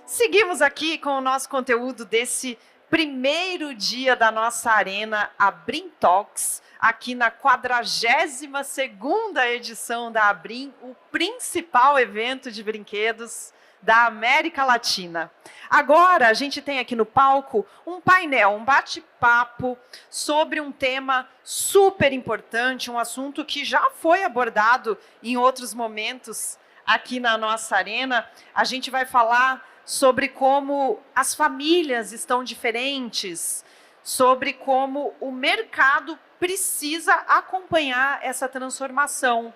Seguimos aqui com o nosso conteúdo desse primeiro dia da nossa arena, a Brim Talks, aqui na 42ª edição da Abrim, o principal evento de brinquedos da América Latina. Agora, a gente tem aqui no palco um painel, um bate-papo sobre um tema super importante, um assunto que já foi abordado em outros momentos aqui na nossa arena. A gente vai falar sobre como as famílias estão diferentes, sobre como o mercado precisa acompanhar essa transformação.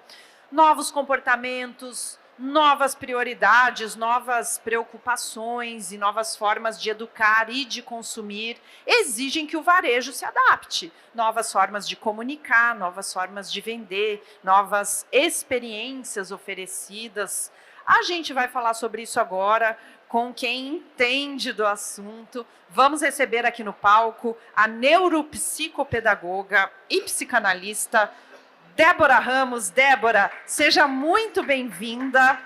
Novos comportamentos, novas prioridades, novas preocupações e novas formas de educar e de consumir exigem que o varejo se adapte. Novas formas de comunicar, novas formas de vender, novas experiências oferecidas. A gente vai falar sobre isso agora com quem entende do assunto. Vamos receber aqui no palco a neuropsicopedagoga e psicanalista Débora Ramos. Débora, seja muito bem-vinda.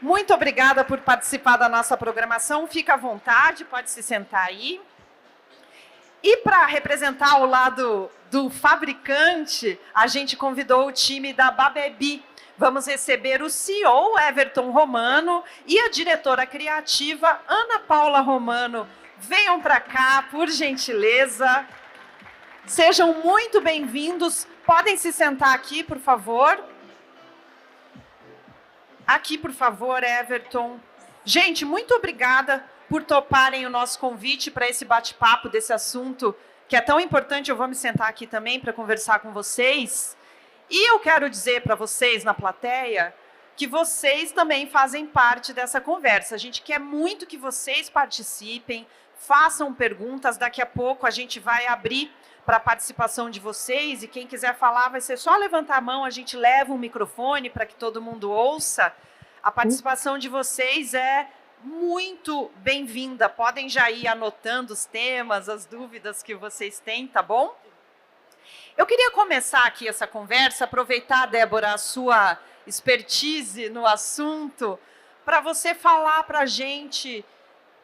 Muito obrigada por participar da nossa programação. Fica à vontade, pode se sentar aí. E para representar o lado do fabricante, a gente convidou o time da Babebi. Vamos receber o CEO, Everton Romano, e a diretora criativa, Ana Paula Romano. Venham para cá, por gentileza. Sejam muito bem-vindos. Podem se sentar aqui, por favor. Aqui, por favor, Everton. Gente, muito obrigada por toparem o nosso convite para esse bate-papo desse assunto, que é tão importante. Eu vou me sentar aqui também para conversar com vocês. E eu quero dizer para vocês na plateia que vocês também fazem parte dessa conversa. A gente quer muito que vocês participem, façam perguntas. Daqui a pouco a gente vai abrir para a participação de vocês, e quem quiser falar vai ser só levantar a mão, a gente leva um microfone para que todo mundo ouça. A participação de vocês é muito bem-vinda. Podem já ir anotando os temas, as dúvidas que vocês têm, tá bom? Eu queria começar aqui essa conversa, aproveitar, Débora, a sua expertise no assunto, para você falar para a gente,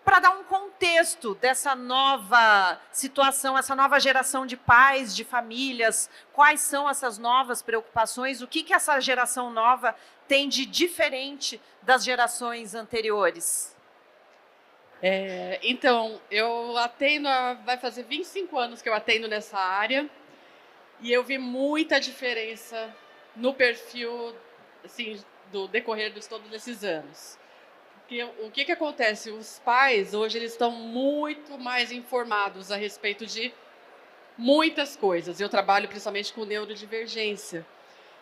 para dar um contexto dessa nova situação, essa nova geração de pais, de famílias, quais são essas novas preocupações, o que essa geração nova tem de diferente das gerações anteriores? Então, eu atendo, vai fazer 25 anos que eu atendo nessa área, e eu vi muita diferença no perfil, assim, do decorrer de todos esses anos. Porque o que acontece? Os pais, hoje, eles estão muito mais informados a respeito de muitas coisas. Eu trabalho principalmente com neurodivergência.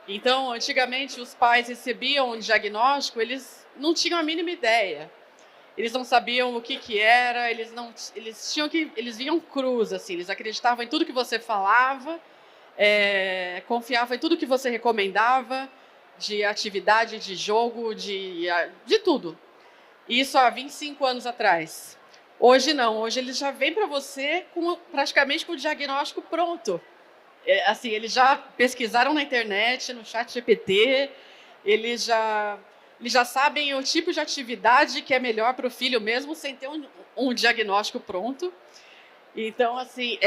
Então, antigamente, os pais recebiam um diagnóstico, eles não tinham a mínima ideia. Eles não sabiam o que era, eles vinham crus, assim, eles acreditavam em tudo que você falava, confiava em tudo que você recomendava, de atividade, de jogo, de tudo. Isso há 25 anos atrás. Hoje não, hoje eles já vêm para você praticamente com o diagnóstico pronto. Assim, eles já pesquisaram na internet, no ChatGPT, eles já sabem o tipo de atividade que é melhor para o filho, mesmo sem ter um diagnóstico pronto. Então, assim,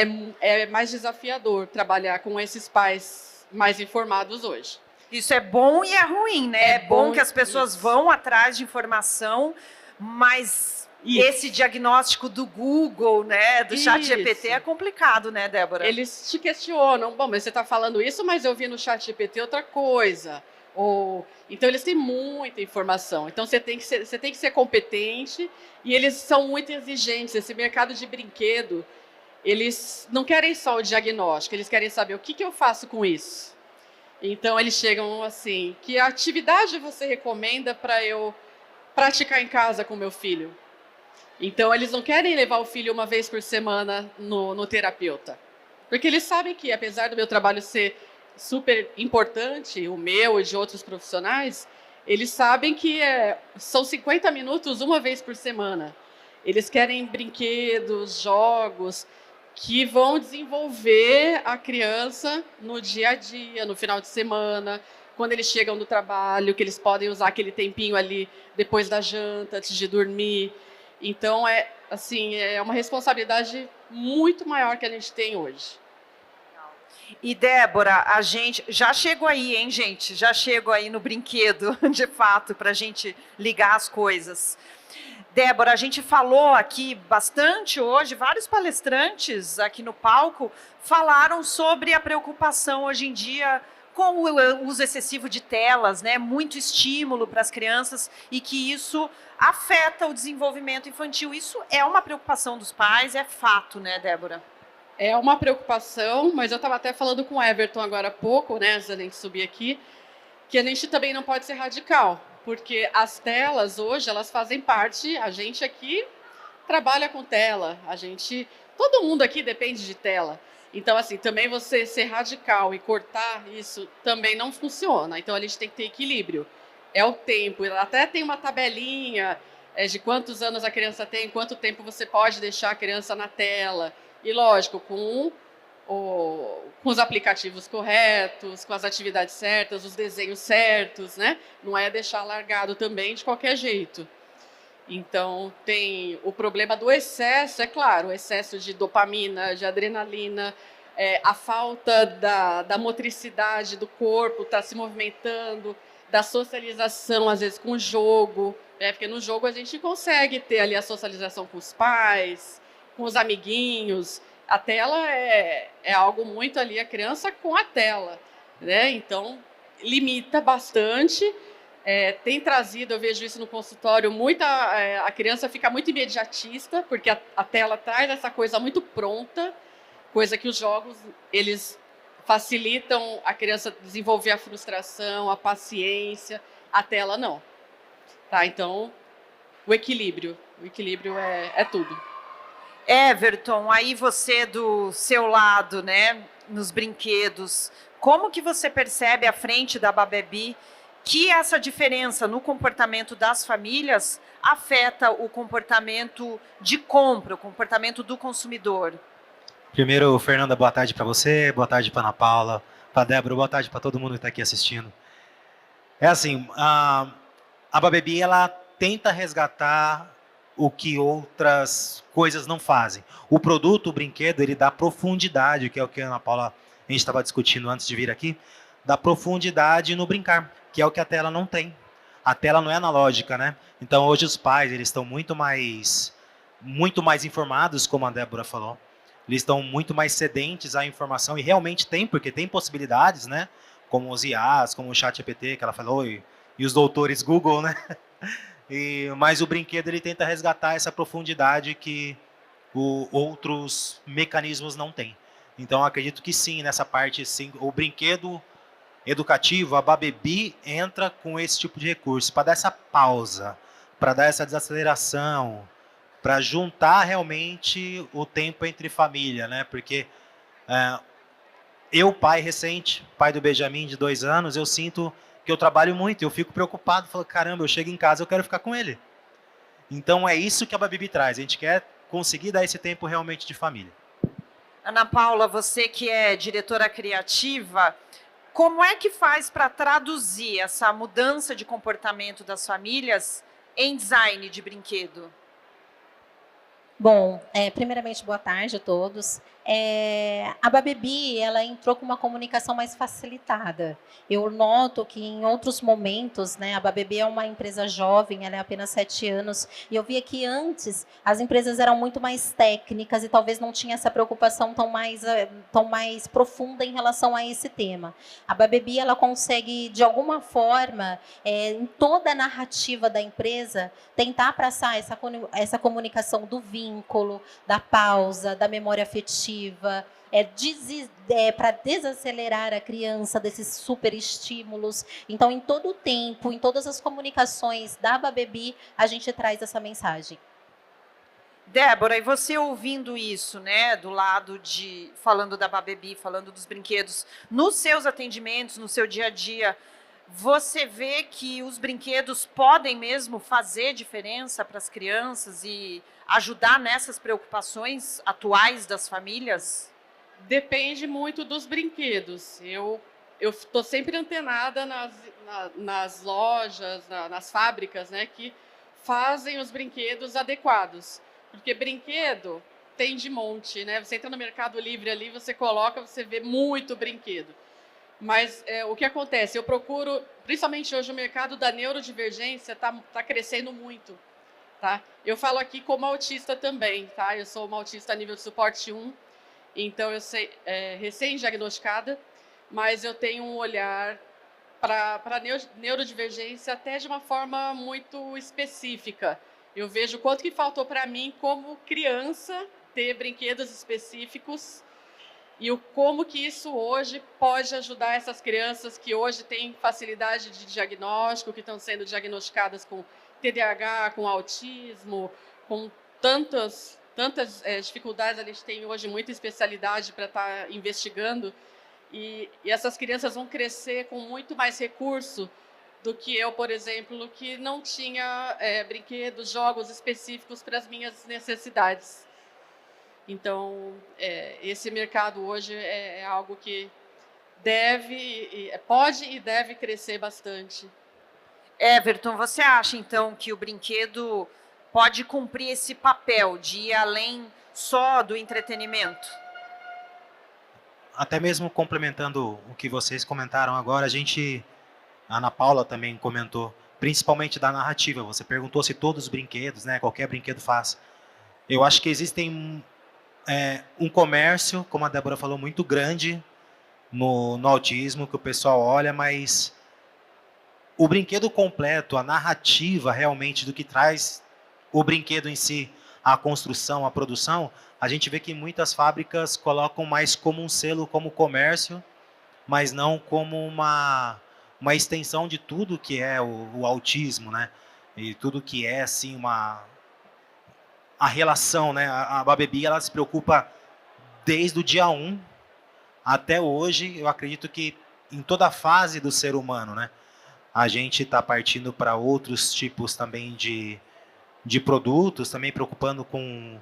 é mais desafiador trabalhar com esses pais mais informados hoje. Isso é bom e é ruim, né? É bom que as pessoas vão atrás de informação, mas esse diagnóstico do Google, né, do ChatGPT é complicado, né, Débora? Eles te questionam. Bom, mas você está falando isso, mas eu vi no ChatGPT outra coisa. Então, eles têm muita informação. Então, você tem que ser competente, e eles são muito exigentes. Esse mercado de brinquedo, eles não querem só o diagnóstico, eles querem saber o que eu faço com isso. Então, eles chegam assim, que atividade você recomenda para eu praticar em casa com meu filho? Então, eles não querem levar o filho uma vez por semana no terapeuta. Porque eles sabem que, apesar do meu trabalho ser super importante, o meu e de outros profissionais, eles sabem que são 50 minutos uma vez por semana. Eles querem brinquedos, jogos, que vão desenvolver a criança no dia a dia, no final de semana, quando eles chegam do trabalho, que eles podem usar aquele tempinho ali depois da janta, antes de dormir. Então, é uma responsabilidade muito maior que a gente tem hoje. E, Débora, a gente já chegou aí, hein, gente? Já chegou aí no brinquedo, de fato, para a gente ligar as coisas. Débora, a gente falou aqui bastante hoje, vários palestrantes aqui no palco falaram sobre a preocupação hoje em dia com o uso excessivo de telas, né? Muito estímulo para as crianças e que isso afeta o desenvolvimento infantil. Isso é uma preocupação dos pais, é fato, né, Débora? É uma preocupação, mas eu estava até falando com o Everton agora há pouco, né, antes da gente subir aqui, que a gente também não pode ser radical, porque as telas hoje, elas fazem parte, a gente aqui trabalha com tela, todo mundo aqui depende de tela. Então, assim, também você ser radical e cortar isso também não funciona. Então, a gente tem que ter equilíbrio. É o tempo. Até tem uma tabelinha de quantos anos a criança tem, quanto tempo você pode deixar a criança na tela. E, lógico, com os aplicativos corretos, com as atividades certas, os desenhos certos, né? Não é deixar largado também de qualquer jeito. Então, tem o problema do excesso, é claro, o excesso de dopamina, de adrenalina, a falta da motricidade do corpo, tá se movimentando, da socialização, às vezes, com o jogo, porque no jogo a gente consegue ter ali a socialização com os pais, com os amiguinhos. A tela é algo muito ali, a criança com a tela, né? Então, limita bastante. Tem trazido, eu vejo isso no consultório, a criança fica muito imediatista, porque a tela traz essa coisa muito pronta, coisa que os jogos, eles facilitam a criança desenvolver a frustração, a paciência, a tela não. Tá? Então, o equilíbrio é tudo. Everton, aí você do seu lado, né, nos brinquedos, como que você percebe à frente da Babebi que essa diferença no comportamento das famílias afeta o comportamento de compra, o comportamento do consumidor? Primeiro, Fernanda, boa tarde para você, boa tarde para Ana Paula, para Débora, boa tarde para todo mundo que está aqui assistindo. É assim, a Babebi, ela tenta resgatar o que outras coisas não fazem. O produto, o brinquedo, ele dá profundidade, que é o que a Ana Paula, a gente estava discutindo antes de vir aqui, dá profundidade no brincar, que é o que a tela não tem. A tela não é analógica, né? Então, hoje os pais, eles estão muito mais informados, como a Débora falou. Eles estão muito mais sedentes à informação, e realmente tem, porque tem possibilidades, né? Como os IAs, como o ChatGPT, que ela falou, e os doutores Google, né? Mas o brinquedo, ele tenta resgatar essa profundidade que outros mecanismos não têm. Então, acredito que sim, nessa parte, sim, o brinquedo educativo, a Babebi entra com esse tipo de recurso, para dar essa pausa, para dar essa desaceleração, para juntar realmente o tempo entre família, né? Porque eu, pai recente, pai do Benjamin de 2 anos, eu sinto que eu trabalho muito, eu fico preocupado, falo, caramba, eu chego em casa, eu quero ficar com ele. Então é isso que a Babebi traz, a gente quer conseguir dar esse tempo realmente de família. Ana Paula, você que é diretora criativa, como é que faz para traduzir essa mudança de comportamento das famílias em design de brinquedo? Bom, primeiramente, boa tarde a todos. A Babebi, ela entrou com uma comunicação mais facilitada. Eu noto que em outros momentos, né, a Babebi é uma empresa jovem, ela é apenas 7 anos, e eu via que antes as empresas eram muito mais técnicas e talvez não tinha essa preocupação tão mais profunda em relação a esse tema. A Babebi, ela consegue, de alguma forma, em toda a narrativa da empresa, tentar passar essa comunicação do vínculo, da pausa, da memória afetiva, para desacelerar a criança desses super estímulos. Então, em todo o tempo, em todas as comunicações da Babebi, a gente traz essa mensagem. Débora, e você ouvindo isso, né, do lado falando da Babebi, falando dos brinquedos, nos seus atendimentos, no seu dia a dia, você vê que os brinquedos podem mesmo fazer diferença para as crianças e ajudar nessas preocupações atuais das famílias? Depende muito dos brinquedos. Eu estou sempre antenada nas lojas, nas fábricas, né, que fazem os brinquedos adequados. Porque brinquedo tem de monte, né? Você entra no Mercado Livre ali, você coloca, você vê muito brinquedo. Mas o que acontece? Eu procuro, principalmente hoje, o mercado da neurodivergência tá crescendo muito. Tá? Eu falo aqui como autista também, tá? Eu sou uma autista nível de suporte 1, então eu sei, recém-diagnosticada, mas eu tenho um olhar para neurodivergência até de uma forma muito específica. Eu vejo o quanto que faltou para mim, como criança, ter brinquedos específicos e como que isso hoje pode ajudar essas crianças que hoje têm facilidade de diagnóstico, que estão sendo diagnosticadas com TDAH, com autismo, com tantas dificuldades. A gente tem hoje muita especialidade para estar investigando, e essas crianças vão crescer com muito mais recurso do que eu, por exemplo, que não tinha brinquedos, jogos específicos para as minhas necessidades. Então, esse mercado hoje é algo que pode e deve crescer bastante. Everton, você acha, então, que o brinquedo pode cumprir esse papel de ir além só do entretenimento? Até mesmo complementando o que vocês comentaram agora, a Ana Paula também comentou, principalmente da narrativa. Você perguntou se todos os brinquedos, né, qualquer brinquedo faz. Eu acho que existem um comércio, como a Débora falou, muito grande no autismo, que o pessoal olha, mas o brinquedo completo, a narrativa realmente do que traz o brinquedo em si, a construção, a produção, a gente vê que muitas fábricas colocam mais como um selo, como comércio, mas não como uma extensão de tudo que é o autismo, né? E tudo que é, assim, a relação, né? A Babebi, ela se preocupa desde o dia 1 até hoje. Eu acredito que em toda a fase do ser humano, né? A gente está partindo para outros tipos também de produtos, também preocupando com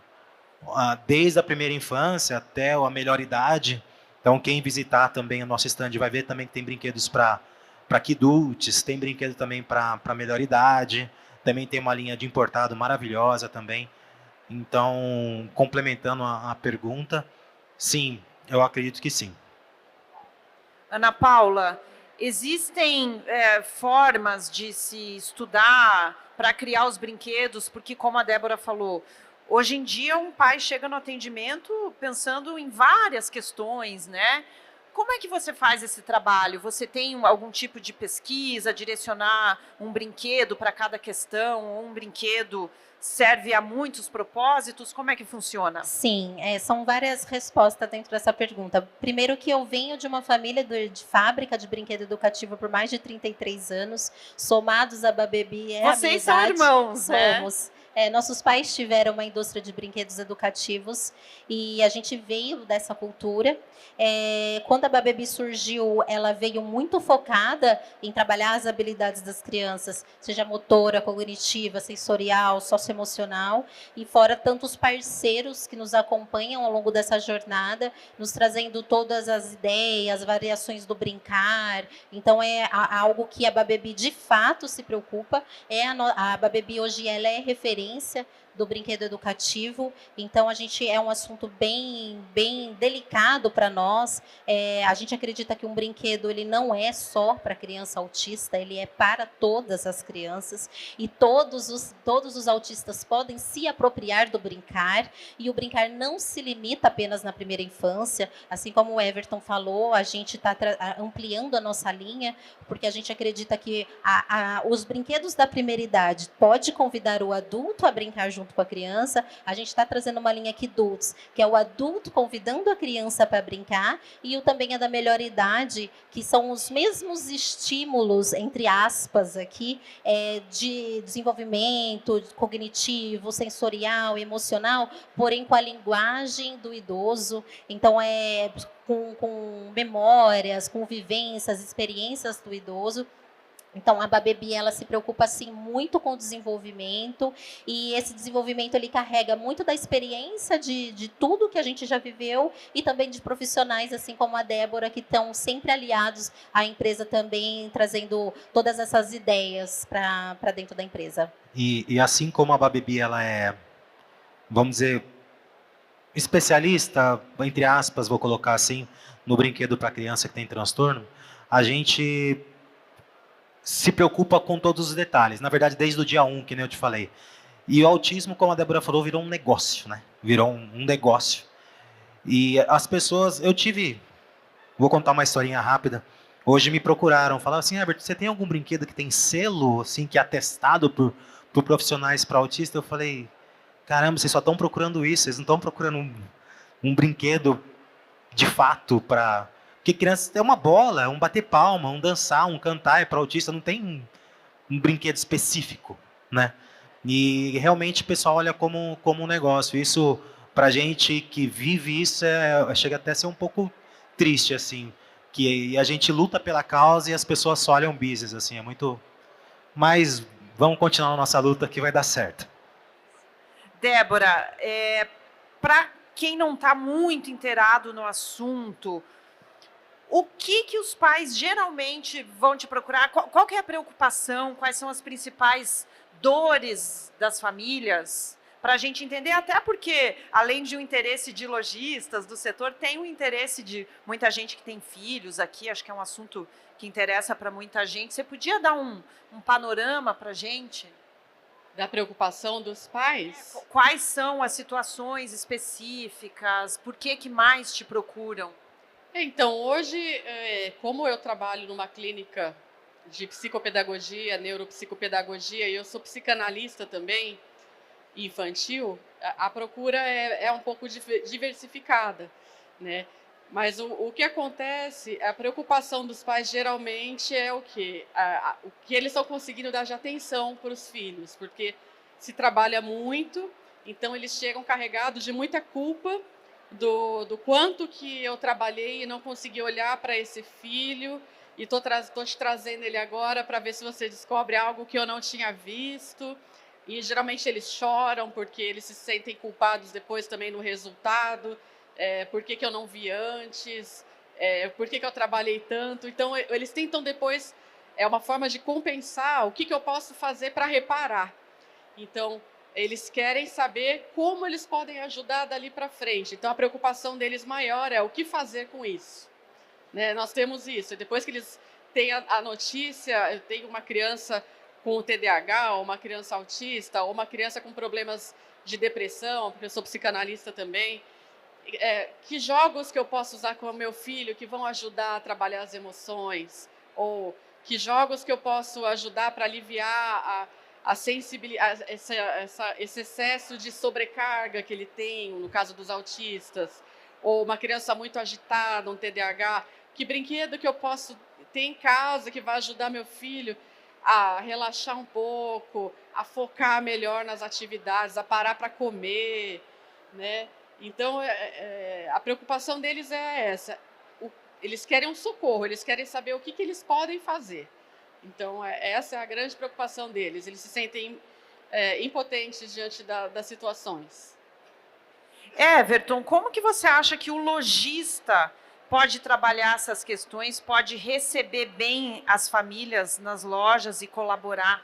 desde a primeira infância até a melhor idade. Então, quem visitar também o nosso stand vai ver também que tem brinquedos para kidults, tem brinquedo também para melhor idade, também tem uma linha de importado maravilhosa também. Então, complementando a pergunta, sim, eu acredito que sim. Ana Paula, existem formas de se estudar para criar os brinquedos? Porque, como a Débora falou, hoje em dia um pai chega no atendimento pensando em várias questões, né? Como é que você faz esse trabalho? Você tem algum tipo de pesquisa, direcionar um brinquedo para cada questão, ou um brinquedo serve a muitos propósitos? Como é que funciona? Sim, são várias respostas dentro dessa pergunta. Primeiro que eu venho de uma família de fábrica de brinquedo educativo por mais de 33 anos, somados a Babebi Vocês são irmãos, né? Somos. Nossos pais tiveram uma indústria de brinquedos educativos e a gente veio dessa cultura. Quando a Babebi surgiu, ela veio muito focada em trabalhar as habilidades das crianças, seja motora, cognitiva, sensorial, socioemocional, e fora tantos parceiros que nos acompanham ao longo dessa jornada, nos trazendo todas as ideias, variações do brincar. Então, é algo que a Babebi de fato se preocupa. A Babebi hoje ela é referência do brinquedo educativo, então a gente é um assunto bem delicado para nós. A gente acredita que um brinquedo ele não é só para criança autista, ele é para todas as crianças, e todos os autistas podem se apropriar do brincar, e o brincar não se limita apenas na primeira infância, assim como o Everton falou, a gente está ampliando a nossa linha, porque a gente acredita que os brinquedos da primeira idade pode convidar o adulto a brincar junto com a criança. A gente está trazendo uma linha aqui adultos, que é o adulto convidando a criança para brincar, e o também é da melhor idade, que são os mesmos estímulos, entre aspas, aqui, de desenvolvimento cognitivo, sensorial, emocional, porém com a linguagem do idoso. Então, com memórias, com vivências, experiências do idoso. Então, a Babebi, ela se preocupa, assim, muito com o desenvolvimento, e esse desenvolvimento, ele carrega muito da experiência de tudo que a gente já viveu, e também de profissionais, assim como a Débora, que estão sempre aliados à empresa também, trazendo todas essas ideias para dentro da empresa. E assim como a Babebi, ela é, vamos dizer, especialista, entre aspas, vou colocar assim, no brinquedo para criança que tem transtorno, a gente se preocupa com todos os detalhes. Na verdade, desde o dia 1, que nem eu te falei. E o autismo, como a Débora falou, virou um negócio, né? Virou um negócio. E as pessoas, vou contar uma historinha rápida. Hoje me procuraram, falaram assim, Herbert, você tem algum brinquedo que tem selo, assim, que é atestado por profissionais para autista? Eu falei, caramba, vocês só estão procurando isso, vocês não estão procurando um brinquedo de fato para... Porque criança é uma bola, é um bater palma, um dançar, um cantar, é para autista, não tem um brinquedo específico, né? E realmente o pessoal olha como um negócio. Isso, pra gente que vive isso, chega até a ser um pouco triste, assim, que a gente luta pela causa e as pessoas só olham business, assim, é muito... Mas vamos continuar a nossa luta que vai dar certo. Débora, para quem não está muito inteirado no assunto, o que os pais geralmente vão te procurar? Qual que é a preocupação? Quais são as principais dores das famílias? Para a gente entender, até porque, além de um interesse de lojistas do setor, tem um interesse de muita gente que tem filhos aqui, acho que é um assunto que interessa para muita gente. Você podia dar um panorama para a gente? Da preocupação dos pais? Quais são as situações específicas? Por que mais te procuram? Então, hoje, como eu trabalho numa clínica de psicopedagogia, neuropsicopedagogia, e eu sou psicanalista também, infantil, a procura é um pouco diversificada, né? Mas o que acontece, a preocupação dos pais geralmente é o quê? O que eles estão conseguindo dar de atenção para os filhos, porque se trabalha muito, então eles chegam carregados de muita culpa do quanto que eu trabalhei e não consegui olhar para esse filho, e estou te trazendo ele agora para ver se você descobre algo que eu não tinha visto. E geralmente eles choram porque eles se sentem culpados depois também no resultado. Por que eu não vi antes? Por que eu trabalhei tanto? Então, eles tentam depois, é uma forma de compensar o que eu posso fazer para reparar. Então, eles querem saber como eles podem ajudar dali para frente. Então, a preocupação deles maior é o que fazer com isso. Né? Nós temos isso. E depois que eles têm a notícia, eu tenho uma criança com TDAH, ou uma criança autista, ou uma criança com problemas de depressão, porque eu sou psicanalista também. Que jogos que eu posso usar com o meu filho que vão ajudar a trabalhar as emoções? Ou que jogos que eu posso ajudar para aliviar a sensibilidade, esse excesso de sobrecarga que ele tem, no caso dos autistas? Ou uma criança muito agitada, um TDAH, que brinquedo que eu posso ter em casa que vai ajudar meu filho a relaxar um pouco, a focar melhor nas atividades, a parar para comer, né? Então, a preocupação deles é essa. Eles querem um socorro, eles querem saber o que eles podem fazer. Então, essa é a grande preocupação deles. Eles se sentem impotentes diante das situações. Everton, como que você acha que o lojista pode trabalhar essas questões, pode receber bem as famílias nas lojas e colaborar?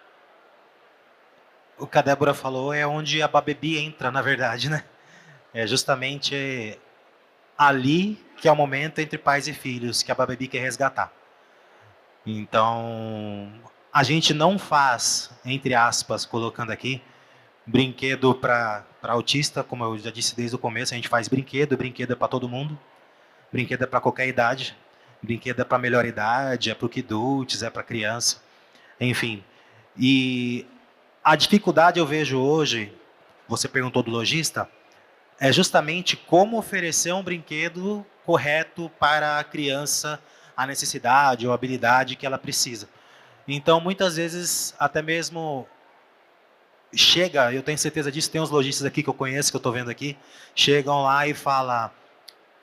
O que a Débora falou é onde a Babebi entra, na verdade, né? É justamente ali que é o momento entre pais e filhos que a Babebi quer resgatar. Então, a gente não faz, entre aspas, colocando aqui, brinquedo para autista, como eu já disse desde o começo, a gente faz brinquedo é para todo mundo, brinquedo é para qualquer idade, brinquedo é para melhor idade, é para o kidults, é para criança, enfim. E a dificuldade eu vejo hoje, você perguntou do lojista, é justamente como oferecer um brinquedo correto para a criança, a necessidade ou a habilidade que ela precisa. Então, muitas vezes, até mesmo chega, eu tenho certeza disso, tem uns lojistas aqui que eu conheço, que eu estou vendo aqui, chegam lá e falam,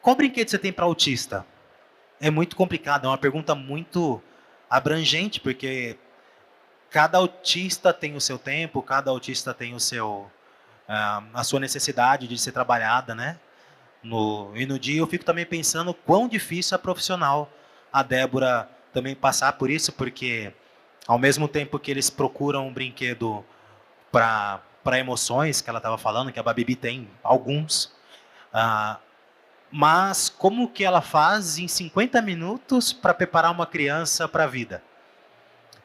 qual brinquedo você tem para autista? É muito complicado, é uma pergunta muito abrangente, porque cada autista tem o seu tempo, cada autista tem a sua necessidade de ser trabalhada, né? E no dia eu fico também pensando quão difícil é profissional a Débora também passar por isso, porque ao mesmo tempo que eles procuram um brinquedo para emoções, que ela estava falando, que a Babibi tem alguns, mas como que ela faz em 50 minutos para preparar uma criança para a vida?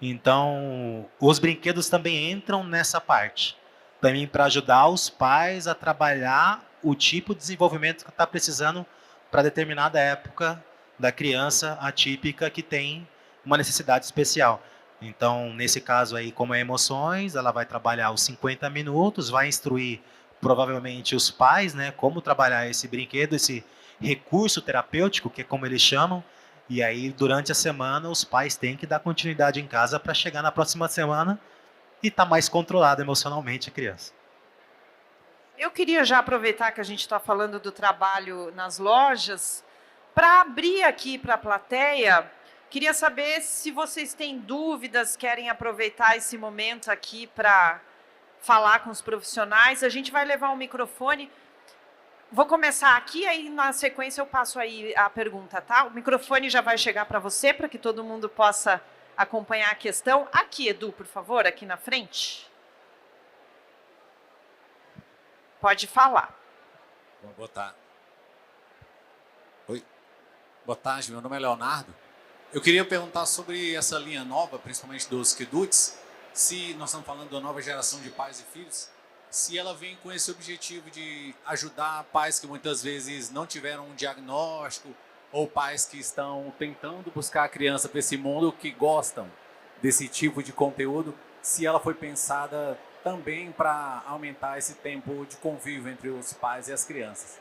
Então, os brinquedos também entram nessa parte, também para ajudar os pais a trabalhar o tipo de desenvolvimento que está precisando para determinada época da criança atípica que tem uma necessidade especial. Então, nesse caso aí, como é emoções, ela vai trabalhar os 50 minutos, vai instruir provavelmente os pais, né, como trabalhar esse brinquedo, esse recurso terapêutico, que é como eles chamam, e aí durante a semana os pais têm que dar continuidade em casa para chegar na próxima semana e estar mais controlado emocionalmente a criança. Eu queria já aproveitar que a gente está falando do trabalho nas lojas, para abrir aqui para a plateia, queria saber se vocês têm dúvidas, querem aproveitar esse momento aqui para falar com os profissionais. A gente vai levar um microfone. Vou começar aqui, aí na sequência eu passo aí a pergunta, tá? O microfone já vai chegar para você, para que todo mundo possa acompanhar a questão. Aqui, Edu, por favor, aqui na frente. Pode falar. Vou botar. Oi. Boa tarde, meu nome é Leonardo. Eu queria perguntar sobre essa linha nova, principalmente dos Kiduts, se nós estamos falando da nova geração de pais e filhos, se ela vem com esse objetivo de ajudar pais que muitas vezes não tiveram um diagnóstico ou pais que estão tentando buscar a criança para esse mundo, que gostam desse tipo de conteúdo, se ela foi pensada também para aumentar esse tempo de convívio entre os pais e as crianças.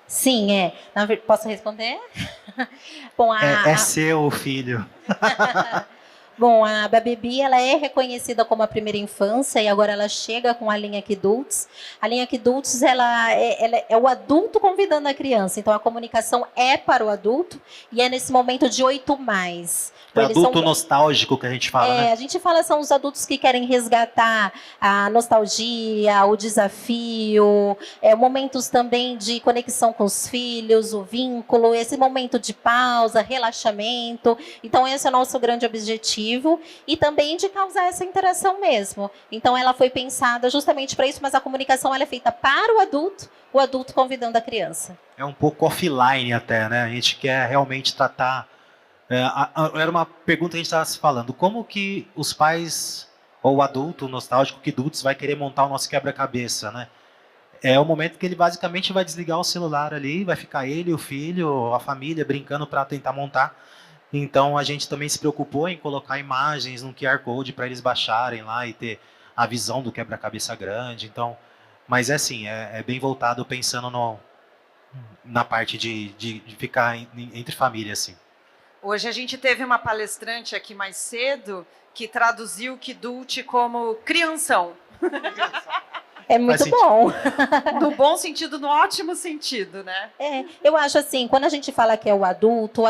Sim, Posso responder? Bom, É seu filho. Bom, a Babebi, ela é reconhecida como a primeira infância e agora ela chega com a linha Kiduts. A linha Kiduts, ela é o adulto convidando a criança. Então, a comunicação é para o adulto e é nesse momento de 8+. É adulto nostálgico que a gente fala, né? A gente fala, são os adultos que querem resgatar a nostalgia, o desafio, momentos também de conexão com os filhos, o vínculo, esse momento de pausa, relaxamento. Então, esse é o nosso grande objetivo e também de causar essa interação mesmo. Então, ela foi pensada justamente para isso, mas a comunicação ela é feita para o adulto convidando a criança. É um pouco offline até, né? A gente quer realmente tratar... era uma pergunta que a gente estava se falando. Como que os pais, ou o adulto nostálgico, Kiduts, vai querer montar o nosso quebra-cabeça, né? É o momento que ele basicamente vai desligar o celular ali, vai ficar ele, o filho, a família brincando para tentar montar. Então a gente também se preocupou em colocar imagens no QR Code para eles baixarem lá e ter a visão do quebra-cabeça grande. Então, mas assim, é bem voltado pensando na parte de ficar entre família, assim. Hoje a gente teve uma palestrante aqui mais cedo que traduziu o Kidult como crianção. É muito bom. No bom sentido, no ótimo sentido, né? Eu acho assim, quando a gente fala que é o adulto,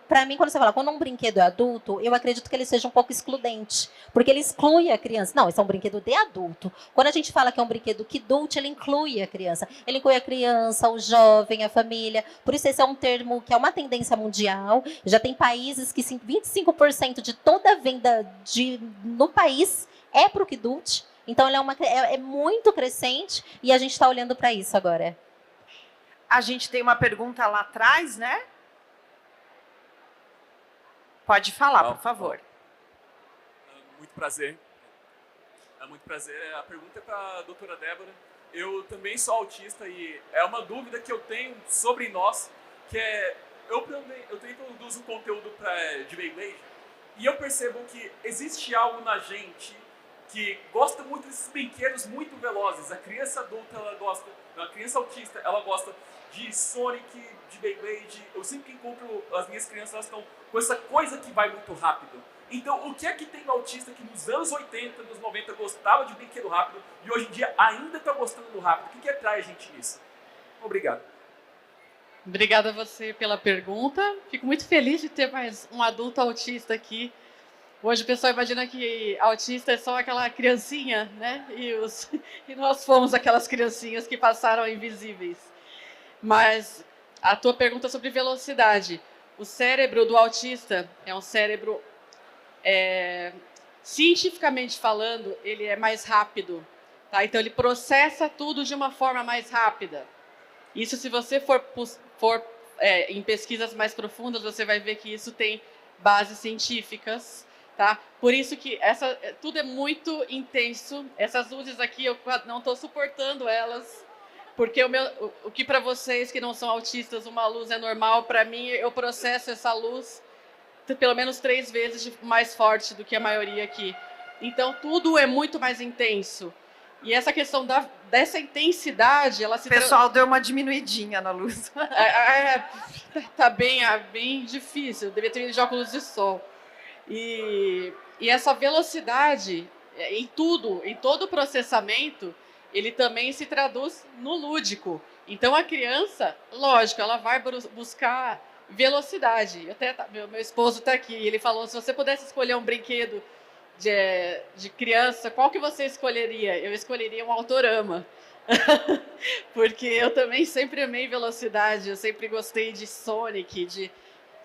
para mim, quando você fala, quando um brinquedo é adulto, eu acredito que ele seja um pouco excludente, porque ele exclui a criança. Não, esse é um brinquedo de adulto. Quando a gente fala que é um brinquedo Kidult, ele inclui a criança. Ele inclui a criança, o jovem, a família. Por isso, esse é um termo que é uma tendência mundial. Já tem países que 25% de toda a venda no país é para o Kidult. Então, ela é muito crescente e a gente está olhando para isso agora. A gente tem uma pergunta lá atrás, né? Pode falar, por favor. Muito prazer. Muito prazer. A pergunta é para a doutora Débora. Eu também sou autista e é uma dúvida que eu tenho sobre nós, que é... Eu também produzo um conteúdo de Beyblade e eu percebo que existe algo na gente que gosta muito desses brinquedos muito velozes. A criança adulta, a criança autista, ela gosta de Sonic, de Beyblade. Eu sempre que encontro as minhas crianças, elas estão com essa coisa que vai muito rápido. Então, o que é que tem no autista que nos anos 80, nos 90 gostava de brinquedo rápido e hoje em dia ainda está gostando do rápido? O que atrai a gente nisso? Obrigado. Obrigada a você pela pergunta. Fico muito feliz de ter mais um adulto autista aqui. Hoje o pessoal imagina que autista é só aquela criancinha, né? E nós fomos aquelas criancinhas que passaram invisíveis. Mas a tua pergunta sobre velocidade. O cérebro do autista é um cérebro, cientificamente falando, ele é mais rápido. Tá? Então, ele processa tudo de uma forma mais rápida. Isso, se você for em pesquisas mais profundas, você vai ver que isso tem bases científicas. Tá? Por isso que tudo é muito intenso. Essas luzes aqui, eu não estou suportando elas. Porque o que para vocês que não são autistas, uma luz é normal, para mim, eu processo essa luz pelo menos 3 vezes mais forte do que a maioria aqui. Então, tudo é muito mais intenso. E essa questão dessa intensidade, ela se... O pessoal deu uma diminuidinha na luz. Tá bem difícil, eu devia ter ido de óculos de sol. E essa velocidade, em tudo, em todo o processamento, ele também se traduz no lúdico. Então, a criança, lógico, ela vai buscar velocidade. Meu esposo está aqui, ele falou, se você pudesse escolher um brinquedo de criança, qual que você escolheria? Eu escolheria um Autorama. Porque eu também sempre amei velocidade, eu sempre gostei de Sonic,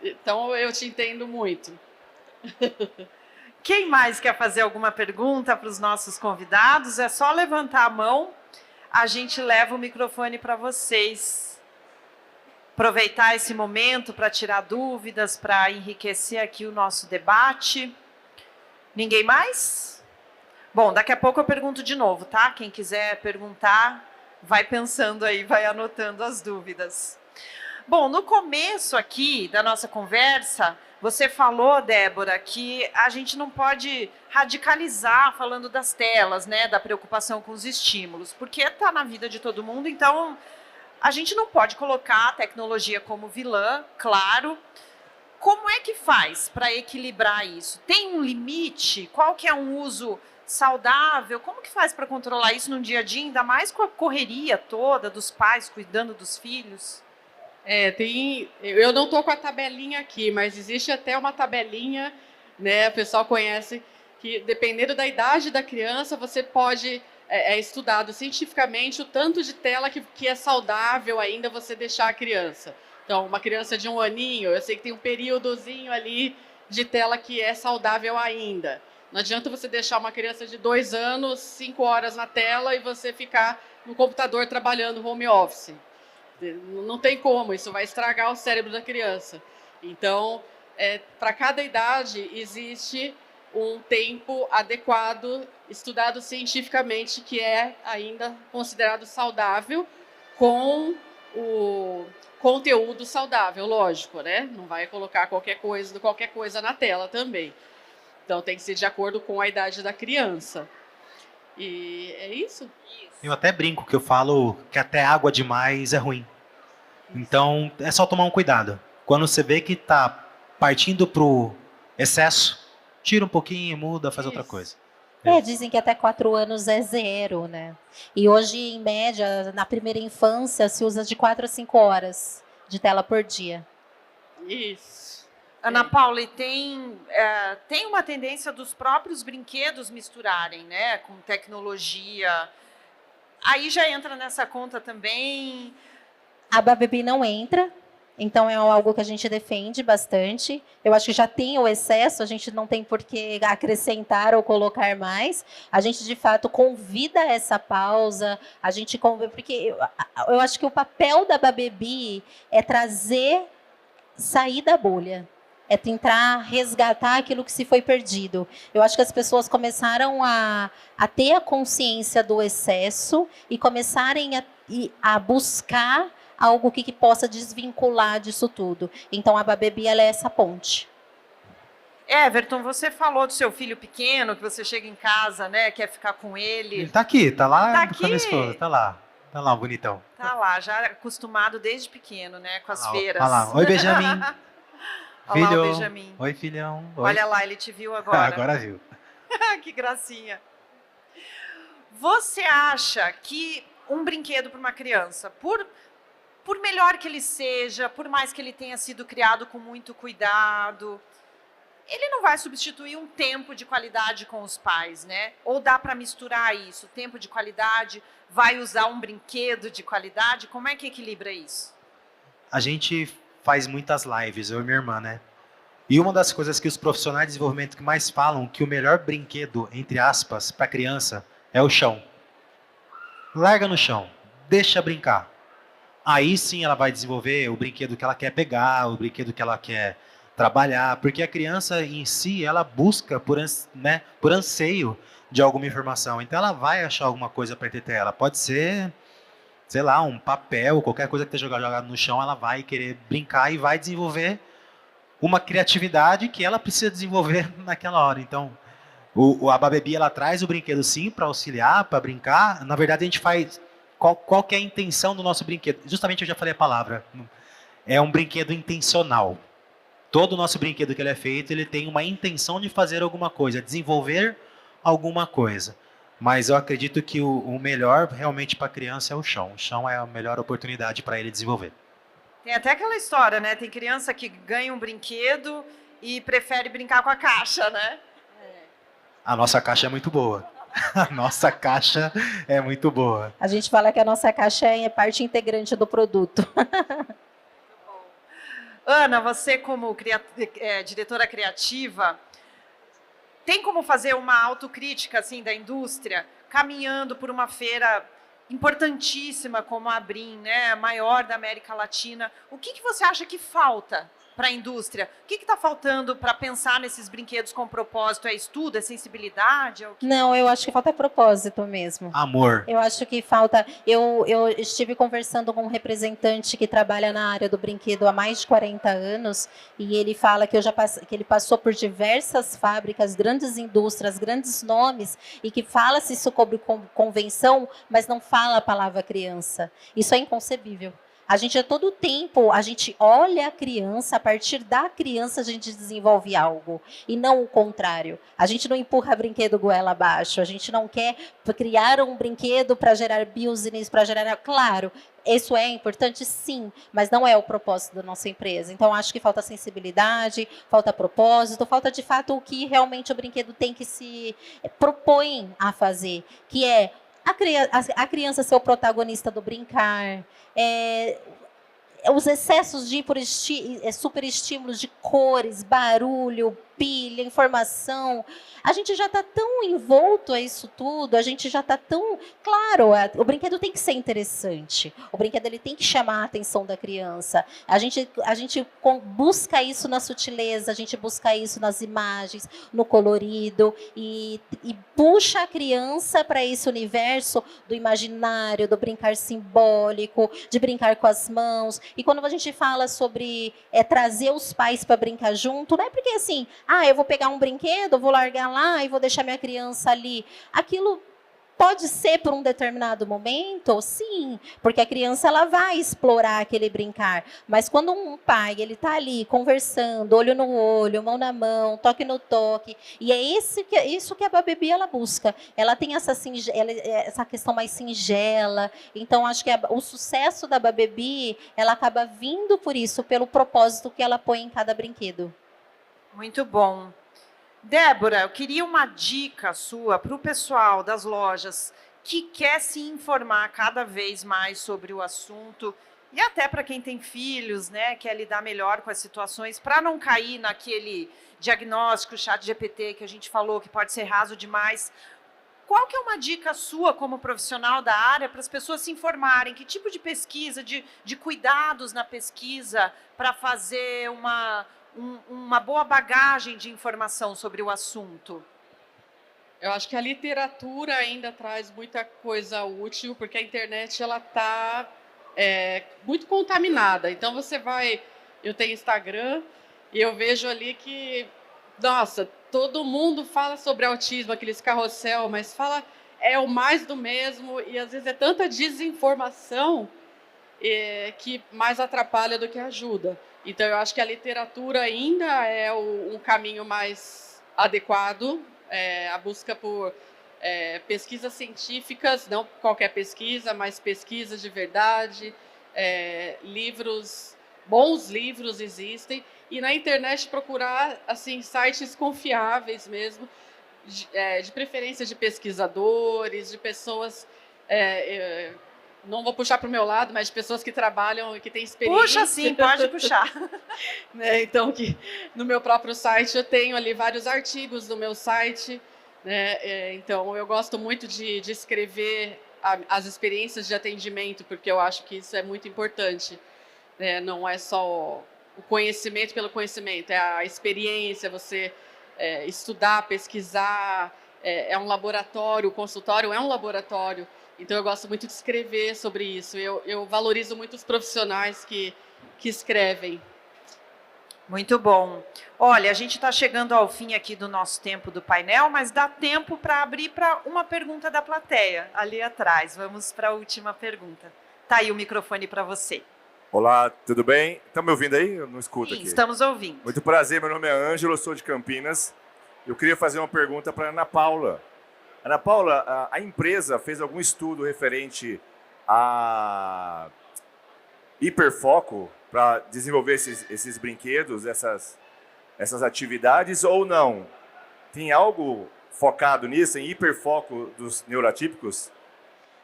então eu te entendo muito. Quem mais quer fazer alguma pergunta para os nossos convidados? É só levantar a mão, a gente leva o microfone para vocês. Aproveitar esse momento para tirar dúvidas, para enriquecer aqui o nosso debate. Ninguém mais? Bom, daqui a pouco eu pergunto de novo, tá? Quem quiser perguntar, vai pensando aí, vai anotando as dúvidas. Bom, no começo aqui da nossa conversa, você falou, Débora, que a gente não pode radicalizar falando das telas, né, da preocupação com os estímulos, porque está na vida de todo mundo, então a gente não pode colocar a tecnologia como vilã, claro. Como é que faz para equilibrar isso? Tem um limite? Qual que é um uso saudável? Como que faz para controlar isso no dia a dia, ainda mais com a correria toda dos pais cuidando dos filhos? Eu não estou com a tabelinha aqui, mas existe até uma tabelinha, né? O pessoal conhece que, dependendo da idade da criança, você pode estudado cientificamente o tanto de tela que é saudável ainda você deixar a criança. Então, uma criança de 1 aninho, eu sei que tem um períodozinho ali de tela que é saudável ainda. Não adianta você deixar uma criança de 2 anos, 5 horas na tela e você ficar no computador trabalhando home office. Não tem como, isso vai estragar o cérebro da criança. Então, para cada idade, existe um tempo adequado, estudado cientificamente, que é ainda considerado saudável, com o conteúdo saudável, lógico, né? Não vai colocar qualquer coisa na tela também. Então, tem que ser de acordo com a idade da criança. E é isso. Eu até brinco que eu falo que até água demais é ruim. Então, é só tomar um cuidado. Quando você vê que está partindo para o excesso, tira um pouquinho, muda, faz outra coisa. Dizem que até 4 anos é 0, né? E hoje, em média, na primeira infância, se usa de 4 a 5 horas de tela por dia. Isso. Ana Paula, e tem uma tendência dos próprios brinquedos misturarem, né, com tecnologia. Aí já entra nessa conta também. A Bababy não entra, então é algo que a gente defende bastante. Eu acho que já tem o excesso, a gente não tem por que acrescentar ou colocar mais. A gente, de fato, convida essa pausa, porque eu acho que o papel da Bababy é sair da bolha. É tentar resgatar aquilo que se foi perdido. Eu acho que as pessoas começaram a ter a consciência do excesso e começarem a buscar algo que possa desvincular disso tudo. Então, a Bababy, ela é essa ponte. Everton, você falou do seu filho pequeno, que você chega em casa, né, quer ficar com ele. Ele tá aqui, tá lá Tá com a minha esposa, tá lá, bonitão. Tá lá, já acostumado desde pequeno, né, com as feiras. Olha lá, oi Benjamin. Olha lá o Filho. Benjamin. Oi filhão. Oi. Olha lá, ele te viu agora. Agora viu. Que gracinha. Você acha que um brinquedo para uma criança, por melhor que ele seja, por mais que ele tenha sido criado com muito cuidado, ele não vai substituir um tempo de qualidade com os pais, né? Ou dá para misturar isso? Tempo de qualidade, vai usar um brinquedo de qualidade? Como é que equilibra isso? A gente faz muitas lives, eu e minha irmã, né? E uma das coisas que os profissionais de desenvolvimento que mais falam, que o melhor brinquedo, entre aspas, para criança, é o chão. Larga no chão, deixa brincar. Aí sim ela vai desenvolver o brinquedo que ela quer pegar, o brinquedo que ela quer trabalhar, porque a criança em si, ela busca né, por anseio de alguma informação. Então ela vai achar alguma coisa para entreter ela. Pode ser, sei lá, um papel, qualquer coisa que esteja jogado no chão, ela vai querer brincar e vai desenvolver uma criatividade que ela precisa desenvolver naquela hora. Então, a Babebi, ela traz o brinquedo sim para auxiliar, para brincar. Na verdade, a gente faz... Qual que é a intenção do nosso brinquedo? Justamente eu já falei a palavra. É um brinquedo intencional. Todo o nosso brinquedo que ele é feito, ele tem uma intenção de fazer alguma coisa, desenvolver alguma coisa. Mas eu acredito que o melhor realmente para a criança é o chão. O chão é a melhor oportunidade para ele desenvolver. Tem até aquela história, né? Tem criança que ganha um brinquedo e prefere brincar com a caixa, né? A nossa caixa é muito boa. A nossa caixa é muito boa. A gente fala que a nossa caixa é parte integrante do produto. Ana, você como diretora criativa, tem como fazer uma autocrítica assim, da indústria, caminhando por uma feira importantíssima como a Brim, né, a maior da América Latina? O que você acha que falta para a indústria? O que está faltando para pensar nesses brinquedos com propósito? É estudo? É sensibilidade? É o quê? Não, eu acho que falta propósito mesmo. Amor. Eu acho que falta... Eu estive conversando com um representante que trabalha na área do brinquedo há mais de 40 anos e ele fala que que ele passou por diversas fábricas, grandes indústrias, grandes nomes e que fala-se sobre convenção, mas não fala a palavra criança. Isso é inconcebível. A gente, a todo tempo, a gente olha a criança, a partir da criança a gente desenvolve algo, e não o contrário. A gente não empurra brinquedo goela abaixo, a gente não quer criar um brinquedo para gerar business, para gerar... Claro, isso é importante, sim, mas não é o propósito da nossa empresa. Então, acho que falta sensibilidade, falta propósito, falta, de fato, o que realmente o brinquedo tem que se propõe a fazer, que é a criança ser o protagonista do brincar, os excessos de superestímulos de cores, barulho, pilha, informação. A gente já está tão envolto a isso tudo, a gente já está tão... Claro, o brinquedo tem que ser interessante, o brinquedo ele tem que chamar a atenção da criança. A gente busca isso na sutileza, a gente busca isso nas imagens, no colorido, e puxa a criança para esse universo do imaginário, do brincar simbólico, de brincar com as mãos. E quando a gente fala sobre trazer os pais para brincar junto, não é porque assim, eu vou pegar um brinquedo, vou largar lá e vou deixar minha criança ali. Aquilo pode ser por um determinado momento, sim, porque a criança ela vai explorar aquele brincar. Mas quando um pai ele está ali conversando, olho no olho, mão na mão, toque no toque, e é isso que a Babebi ela busca. Ela tem essa questão mais singela. Então acho que o sucesso da Babebi ela acaba vindo por isso, pelo propósito que ela põe em cada brinquedo. Muito bom. Débora, eu queria uma dica sua para o pessoal das lojas que quer se informar cada vez mais sobre o assunto e até para quem tem filhos, né, quer lidar melhor com as situações, para não cair naquele diagnóstico ChatGPT que a gente falou que pode ser raso demais. Qual que é uma dica sua como profissional da área para as pessoas se informarem? Que tipo de pesquisa, de cuidados na pesquisa para fazer uma boa bagagem de informação sobre o assunto? Eu acho que a literatura ainda traz muita coisa útil, porque a internet ela está muito contaminada. Então você eu tenho Instagram e eu vejo ali que, nossa, todo mundo fala sobre autismo, aqueles carrossel, mas fala o mais do mesmo e às vezes é tanta desinformação que mais atrapalha do que ajuda. Então, eu acho que a literatura ainda é um caminho mais adequado, a busca por pesquisas científicas, não qualquer pesquisa, mas pesquisas de verdade, livros bons livros existem, e na internet procurar assim sites confiáveis mesmo, de preferência de pesquisadores, de pessoas, não vou puxar para o meu lado, mas de pessoas que trabalham, que têm experiência. Puxa sim, pode puxar. Né, então, no meu próprio site eu tenho ali vários artigos no meu site, né, então eu gosto muito de escrever as experiências de atendimento, porque eu acho que isso é muito importante, né, não é só o conhecimento pelo conhecimento, é a experiência, você estudar, pesquisar, é um laboratório, o consultório é um laboratório, então eu gosto muito de escrever sobre isso, eu valorizo muito os profissionais que escrevem. Muito bom. Olha, a gente está chegando ao fim aqui do nosso tempo do painel, mas dá tempo para abrir para uma pergunta da plateia, ali atrás. Vamos para a última pergunta. Tá aí o microfone para você. Olá, tudo bem? Estão me ouvindo aí? Eu não escuto Sim, aqui. estamos ouvindo. Muito prazer, meu nome é Ângelo, eu sou de Campinas. Eu queria fazer uma pergunta para a Ana Paula. Ana Paula, a empresa fez algum estudo referente a hiperfoco para desenvolver esses brinquedos, essas atividades, ou não? Tem algo focado nisso, em hiperfoco dos neuroatípicos?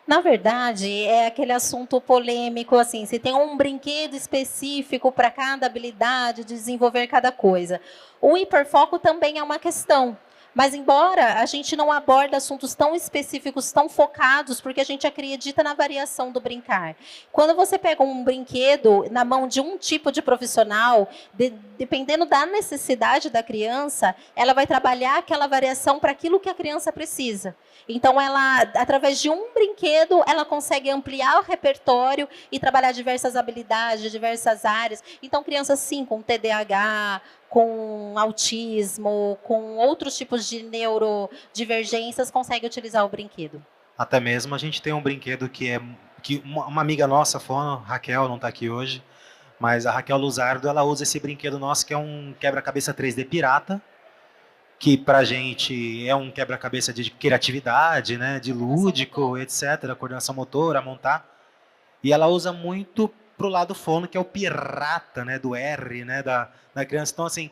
Na verdade, é aquele assunto polêmico, assim, se tem um brinquedo específico para cada habilidade, desenvolver cada coisa. O hiperfoco também é uma questão. Mas, embora a gente não aborde assuntos tão específicos, tão focados, porque a gente acredita na variação do brincar. Quando você pega um brinquedo na mão de um tipo de profissional, dependendo da necessidade da criança, ela vai trabalhar aquela variação para aquilo que a criança precisa. Então, ela, através de um brinquedo, ela consegue ampliar o repertório e trabalhar diversas habilidades, diversas áreas. Então, crianças, sim, com TDAH, com autismo, com outros tipos de neurodivergências, consegue utilizar o brinquedo. Até mesmo a gente tem um brinquedo que uma amiga nossa, fono, Raquel, não está aqui hoje, mas a Raquel Luzardo, ela usa esse brinquedo nosso que é um quebra-cabeça 3D pirata, que pra gente é um quebra-cabeça de criatividade, né, de lúdico, etc., coordenação motora, montar. E ela usa muito pro lado fono, que é o pirata, né, do R, né, da criança. Então, assim,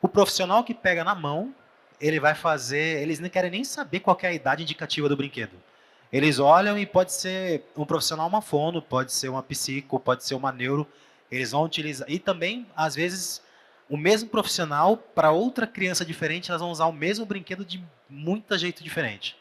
o profissional que pega na mão, ele vai fazer, eles não querem nem saber qual que é a idade indicativa do brinquedo. Eles olham e pode ser um profissional, uma fono, pode ser uma psico, pode ser uma neuro, eles vão utilizar. E também, às vezes, o mesmo profissional, para outra criança diferente, elas vão usar o mesmo brinquedo de muito jeito diferente.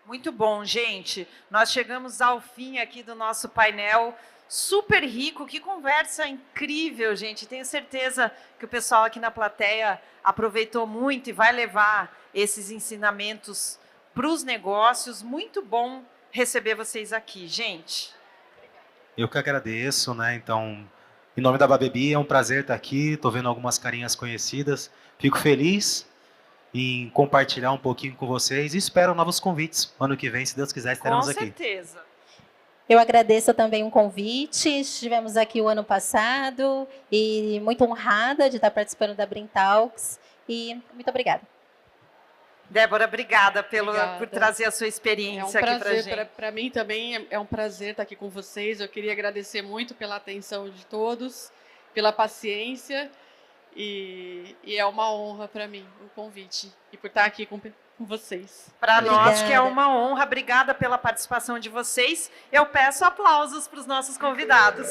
Muito bom, gente. Nós chegamos ao fim aqui do nosso painel super rico. Que conversa incrível, gente. Tenho certeza que o pessoal aqui na plateia aproveitou muito e vai levar esses ensinamentos para os negócios. Muito bom receber vocês aqui, gente. Eu que agradeço, né? Então, em nome da Babebi, é um prazer estar aqui. Estou vendo algumas carinhas conhecidas. Fico feliz em compartilhar um pouquinho com vocês e espero novos convites. Ano que vem, se Deus quiser, estaremos aqui. Com certeza. Eu agradeço também o convite. Estivemos aqui o ano passado e muito honrada de estar participando da Brin Talks. E muito obrigada. Débora, obrigada Obrigada. por trazer a sua experiência aqui para a gente. Para mim também é um prazer estar aqui com vocês. Eu queria agradecer muito pela atenção de todos, pela paciência. E é uma honra para mim o convite e por estar aqui com vocês. Para nós Obrigada. que é uma honra, obrigada pela participação de vocês. Eu peço aplausos para os nossos convidados.